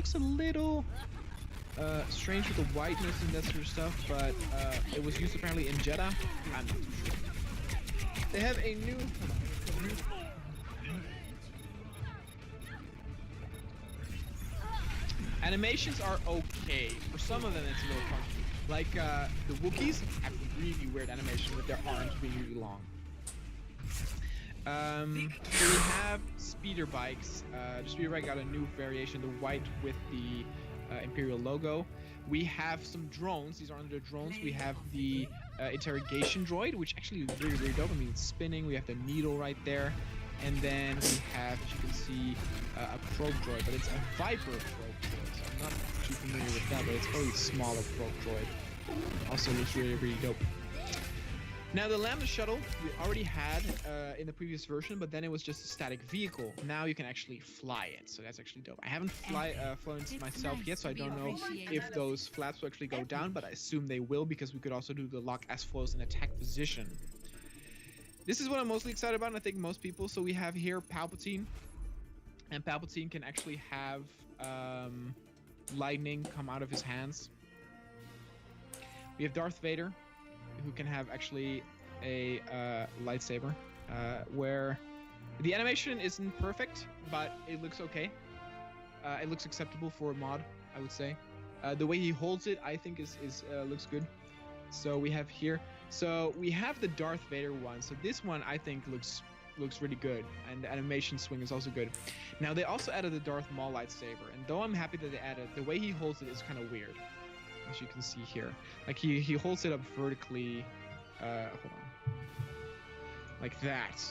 looks a little strange with the whiteness and that sort of stuff, but it was used apparently in Jeddah. I'm not too sure. They have a new... Animations are okay. For some of them, it's a little funky. Like, the Wookiees have really weird animation with their arms being really long. So we have speeder bikes. The speeder bike got a new variation, the white with the Imperial logo. We have some drones. These aren't the drones. We have the interrogation droid, which actually is really, really dope. I mean, it's spinning. We have the needle right there. And then we have, as you can see, a probe droid, but it's a Viper probe droid. So I'm not too familiar with that, but it's probably a smaller probe droid. Also looks really, really dope. Now the Lambda shuttle we already had in the previous version, but then it was just a static vehicle. Now you can actually fly it, so that's actually dope. I haven't flown it myself yet, so I don't know if those flaps will actually go down, but I assume they will because we could also do the lock as flows in attack position. This is what I'm mostly excited about, and I think most people. So we have here Palpatine, and Palpatine can actually have lightning come out of his hands. We have Darth Vader, who can have actually a lightsaber, where the animation isn't perfect, but it looks okay. It looks acceptable for a mod, I would say. The way he holds it, I think, looks good. So we have here. So we have the Darth Vader one. So this one I think looks really good, and the animation swing is also good. Now they also added the Darth Maul lightsaber, and though I'm happy that they added, the way he holds it is kind of weird, as you can see here. Like he holds it up vertically, hold on, like that,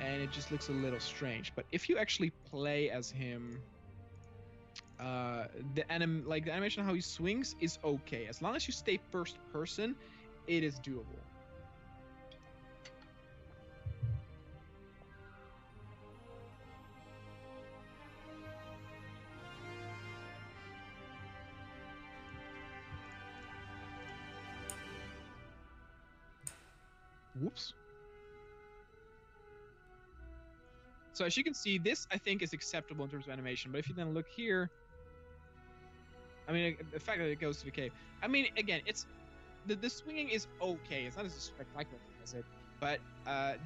and it just looks a little strange. But if you actually play as him, the animation how he swings is okay. As long as you stay first person, it is doable. Whoops. So as you can see, this I think is acceptable in terms of animation, but if you then look here, I mean, the fact that it goes to the cave, I mean, again, it's the swinging is okay. It's not as spectacular as it, but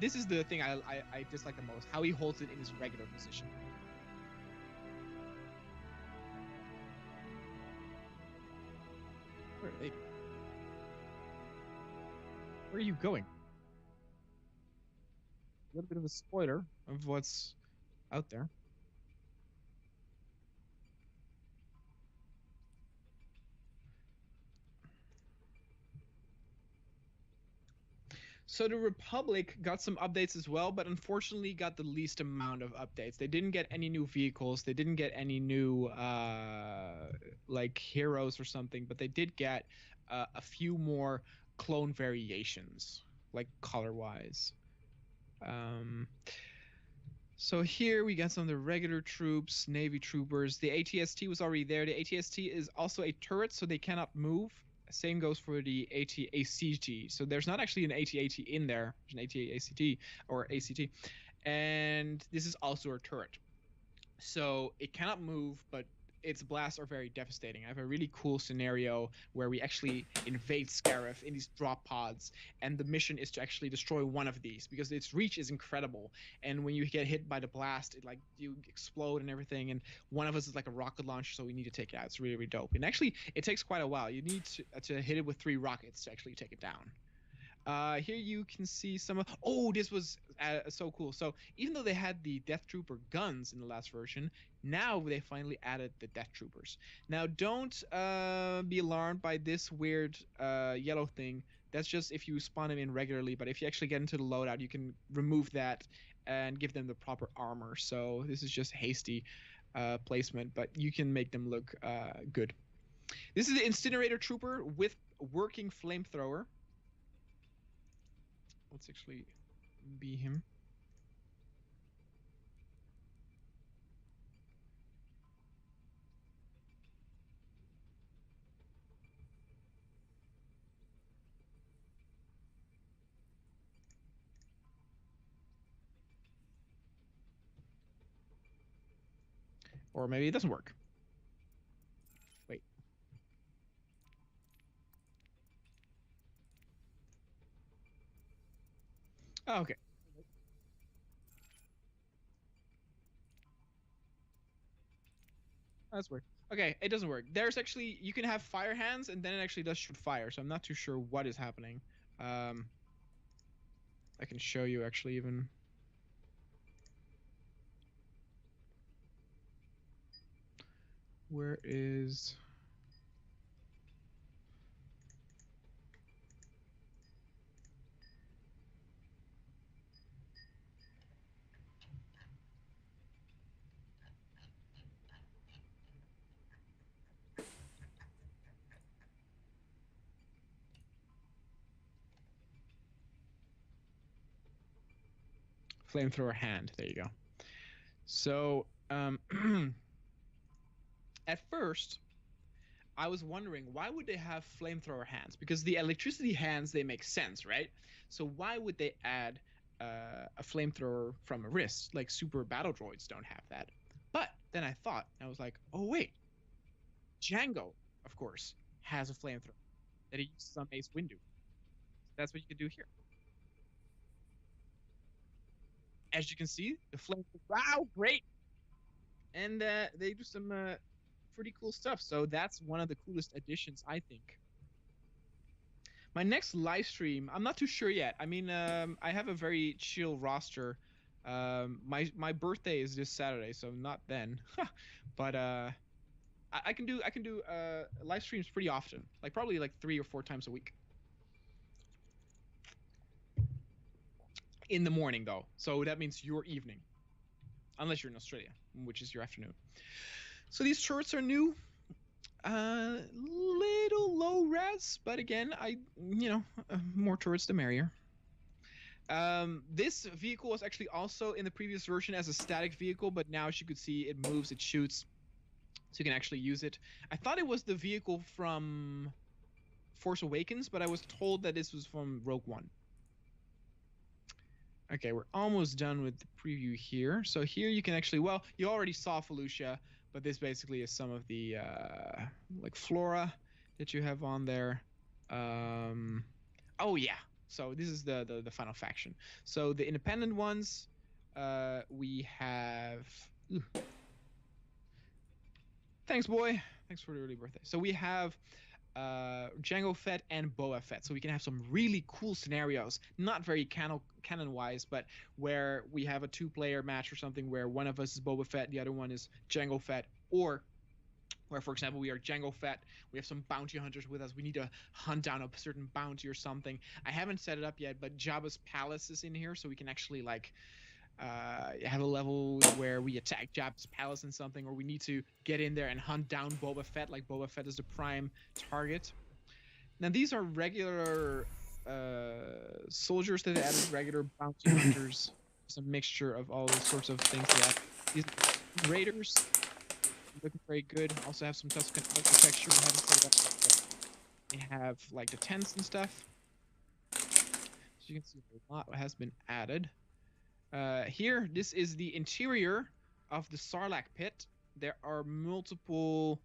this is the thing I dislike the most, how he holds it in his regular position. Where are you going? A little bit of a spoiler of what's out there. So the Republic got some updates as well, but unfortunately got the least amount of updates. They didn't get any new vehicles. They didn't get any new like heroes or something, but they did get a few more clone variations, like color-wise. So here we got some of the regular troops, Navy troopers. The ATST was already there. The ATST is also a turret, so they cannot move. Same goes for the AT-ACT. So there's not actually an AT-AT in there. There's an AT-ACT or ACT. And this is also a turret. So it cannot move, but its blasts are very devastating. I have a really cool scenario where we actually invade Scarif in these drop pods, and the mission is to actually destroy one of these because its reach is incredible. And when you get hit by the blast, it you explode and everything. And one of us is like a rocket launcher, so we need to take it out. It's really, really dope. And actually, it takes quite a while. You need to hit it with 3 rockets to actually take it down. Here you can see some of... Oh, this was so cool. So even though they had the Death Trooper guns in the last version, now they finally added the Death Troopers. Now, don't be alarmed by this weird yellow thing. That's just if you spawn them in regularly, but if you actually get into the loadout, you can remove that and give them the proper armor. So this is just hasty placement, but you can make them look good. This is the Incinerator Trooper with working flamethrower. Let's actually be him. Or maybe it doesn't work. Oh, okay. That's weird. Okay, it doesn't work. There's actually, you can have fire hands and then it actually does shoot fire, so I'm not too sure what is happening. I can show you actually even. Where is... Flamethrower hand. There you go. So, at first, I was wondering why would they have flamethrower hands? Because the electricity hands, they make sense, right? So why would they add a flamethrower from a wrist? Like super battle droids don't have that. But then I thought, I was like, oh wait, Django, of course, has a flamethrower that he uses on Mace Windu. That's what you can do here. As you can see, the flame. Wow, great! And they do some pretty cool stuff. So that's one of the coolest additions, I think. My next live stream, I'm not too sure yet. I mean, I have a very chill roster. My birthday is this Saturday, so not then. But I can do live streams pretty often, like probably like 3 or 4 times a week. In the morning though, so that means your evening, unless you're in Australia, which is your afternoon. So these turrets are new. Little low res, but again, more turrets the merrier. This vehicle was actually also in the previous version as a static vehicle, but now as you could see, it moves, it shoots, so you can actually use it. I thought it was the vehicle from Force Awakens, but I was told that this was from Rogue One. Okay, we're almost done with the preview here. So here you can actually, well, you already saw Felucia, but this basically is some of the like flora that you have on there. Oh yeah, so this is the final faction. So the independent ones, we have. Ooh. Thanks, boy. Thanks for the early birthday. So we have Jango Fett and Boba Fett, so we can have some really cool scenarios, not very canon wise, but where we have a 2-player match or something where one of us is Boba Fett, the other one is Jango Fett, or where, for example, we are Jango Fett, we have some bounty hunters with us, we need to hunt down a certain bounty or something. I haven't set it up yet, but Jabba's palace is in here, so we can actually like have a level where we attack Jabba's palace and something, or we need to get in there and hunt down Boba Fett, like Boba Fett is the prime target. Now these are regular soldiers that added, regular bounty hunters. It's a mixture of all these sorts of things. These raiders looking very good. Also have some Tusken architecture. We haven't set it up, but they have like the tents and stuff. So you can see a lot has been added. Here, this is the interior of the Sarlacc pit. There are multiple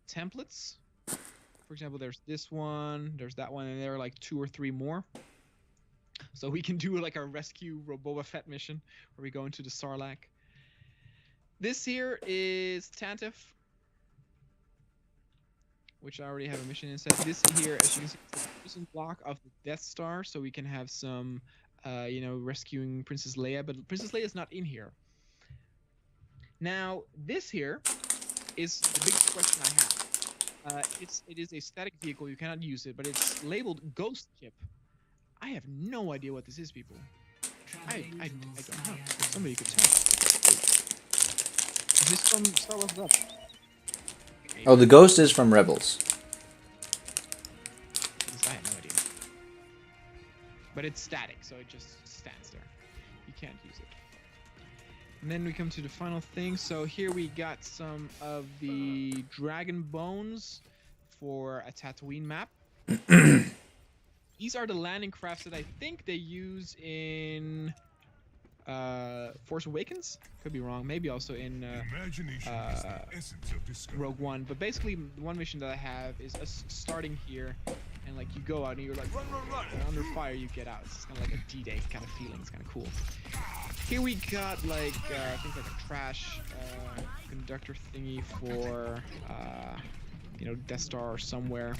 templates. For example, there's this one, there's that one, and there are like 2 or 3 more. So we can do like a rescue Boba Fett mission where we go into the Sarlacc. This here is Tantive, which I already have a mission inside. This here, as you can see, is the prison block of the Death Star, so we can have some rescuing Princess Leia, but Princess Leia is not in here. Now, this here is the biggest question I have. It is a static vehicle, you cannot use it, but it's labeled Ghost Ship. I have no idea what this is, people. I don't know. If somebody could tell. Is this from Star Wars Mod? Oh, the Ghost is from Rebels. I have no idea. But it's static, so it just stands there. You can't use it. And then we come to the final thing. So here we got some of the dragon bones for a Tatooine map. These are the landing crafts that I think they use in Force Awakens. Could be wrong. Maybe also in Rogue One. But basically, the one mission that I have is us starting here and like you go out and you're like run, and under fire you get out. It's kind of like a D-Day kind of feeling. It's kind of cool. Here we got like I think like a trash conductor thingy for you know, Death Star or somewhere.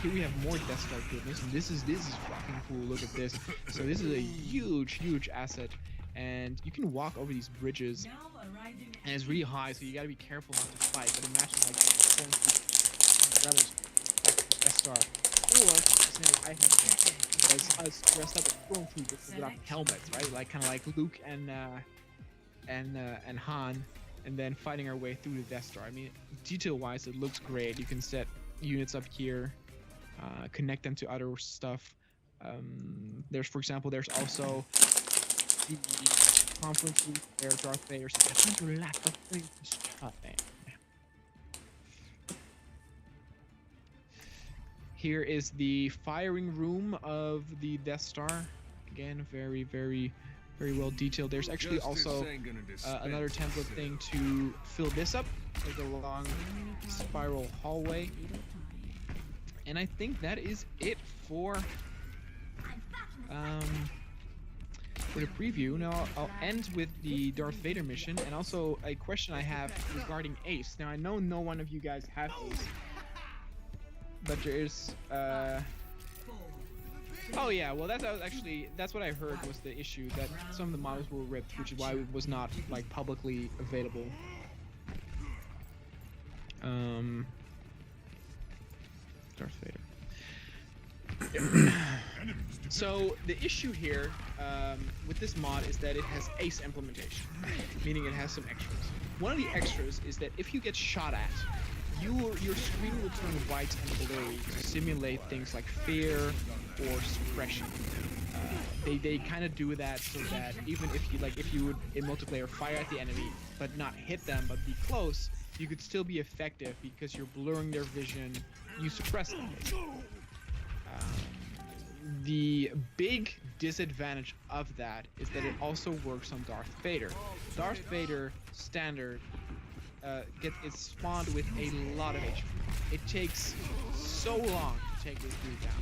Here we have more Death Star goodness, and this is fucking cool. Look at this. So this is a huge asset, and you can walk over these bridges, and it's really high, so you gotta be careful not to fight. But imagine like going through rebels, Death Star, or say I have guys dressed up as stormtroopers without helmets, right? Like kind of like Luke and Han. And then fighting our way through the Death Star. I mean, detail-wise, it looks great. You can set units up here, connect them to other stuff. There's, for example, there's also the conference room where Darth Vader says, "I'm relax, Here is the firing room of the Death Star. Again, very well detailed. There's actually also another template thing to fill this up, like a long spiral hallway. And I think that is it for the preview. Now I'll end with the Darth Vader mission, and also a question I have regarding Ace. Now I know no one of you guys have Ace, but there is oh yeah, well that's what I heard was the issue, that some of the models were ripped, which is why it was not like publicly available. Darth Vader. So the issue here with this mod is that it has Ace implementation, meaning it has some extras. One of the extras is that if you get shot at, your screen will turn white and blurry to simulate things like fear or suppression. They kind of do that so that even if you would in multiplayer fire at the enemy but not hit them but be close, you could still be effective because you're blurring their vision. You suppress them. The big disadvantage of that is that it also works on Darth Vader. Darth Vader standard it's spawned with a lot of HP. It takes so long to take this dude down.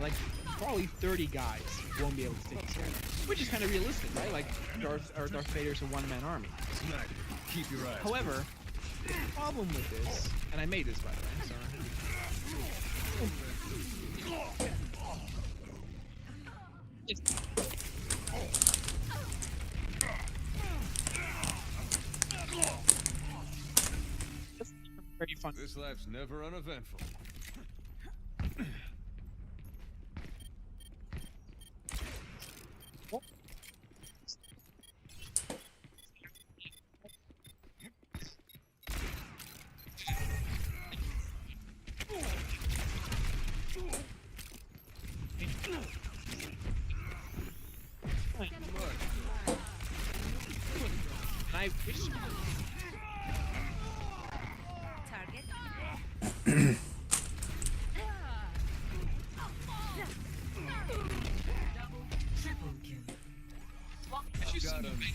Like, probably 30 guys won't be able to take this guy down. Which is kind of realistic, right? Like, Darth Vader's a one-man army. Keep your eyes. However, the problem with this, and I made this by the way, so... Very fun. This life's never uneventful. I wish.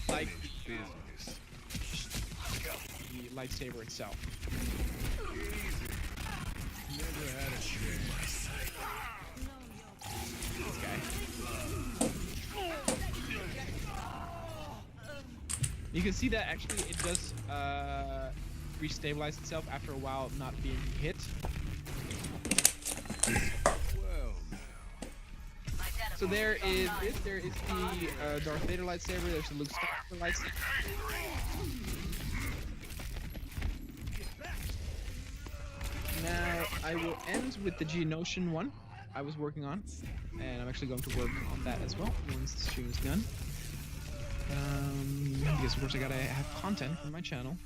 Like the lightsaber itself. Never had a chance. This guy. You can see that actually it does restabilize itself after a while not being hit. So there is the Darth Vader lightsaber, there's the Luke Skywalker lightsaber. Now I will end with the Geonosian one I was working on, and I'm actually going to work on that as well once the stream is done. Because of course I gotta have content for my channel.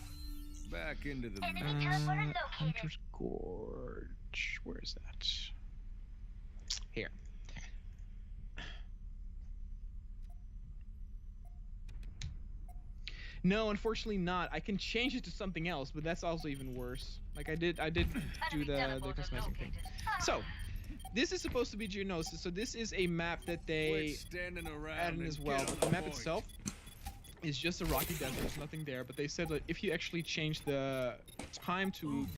Back into the Hunter's Gorge. Where is that? Here. No, unfortunately not. I can change it to something else, but that's also even worse. Like I did do the customizing thing. So, this is supposed to be Geonosis, so this is a map that they added in as well. But the map itself is just a rocky desert, there's nothing there, but they said that if you actually change the time to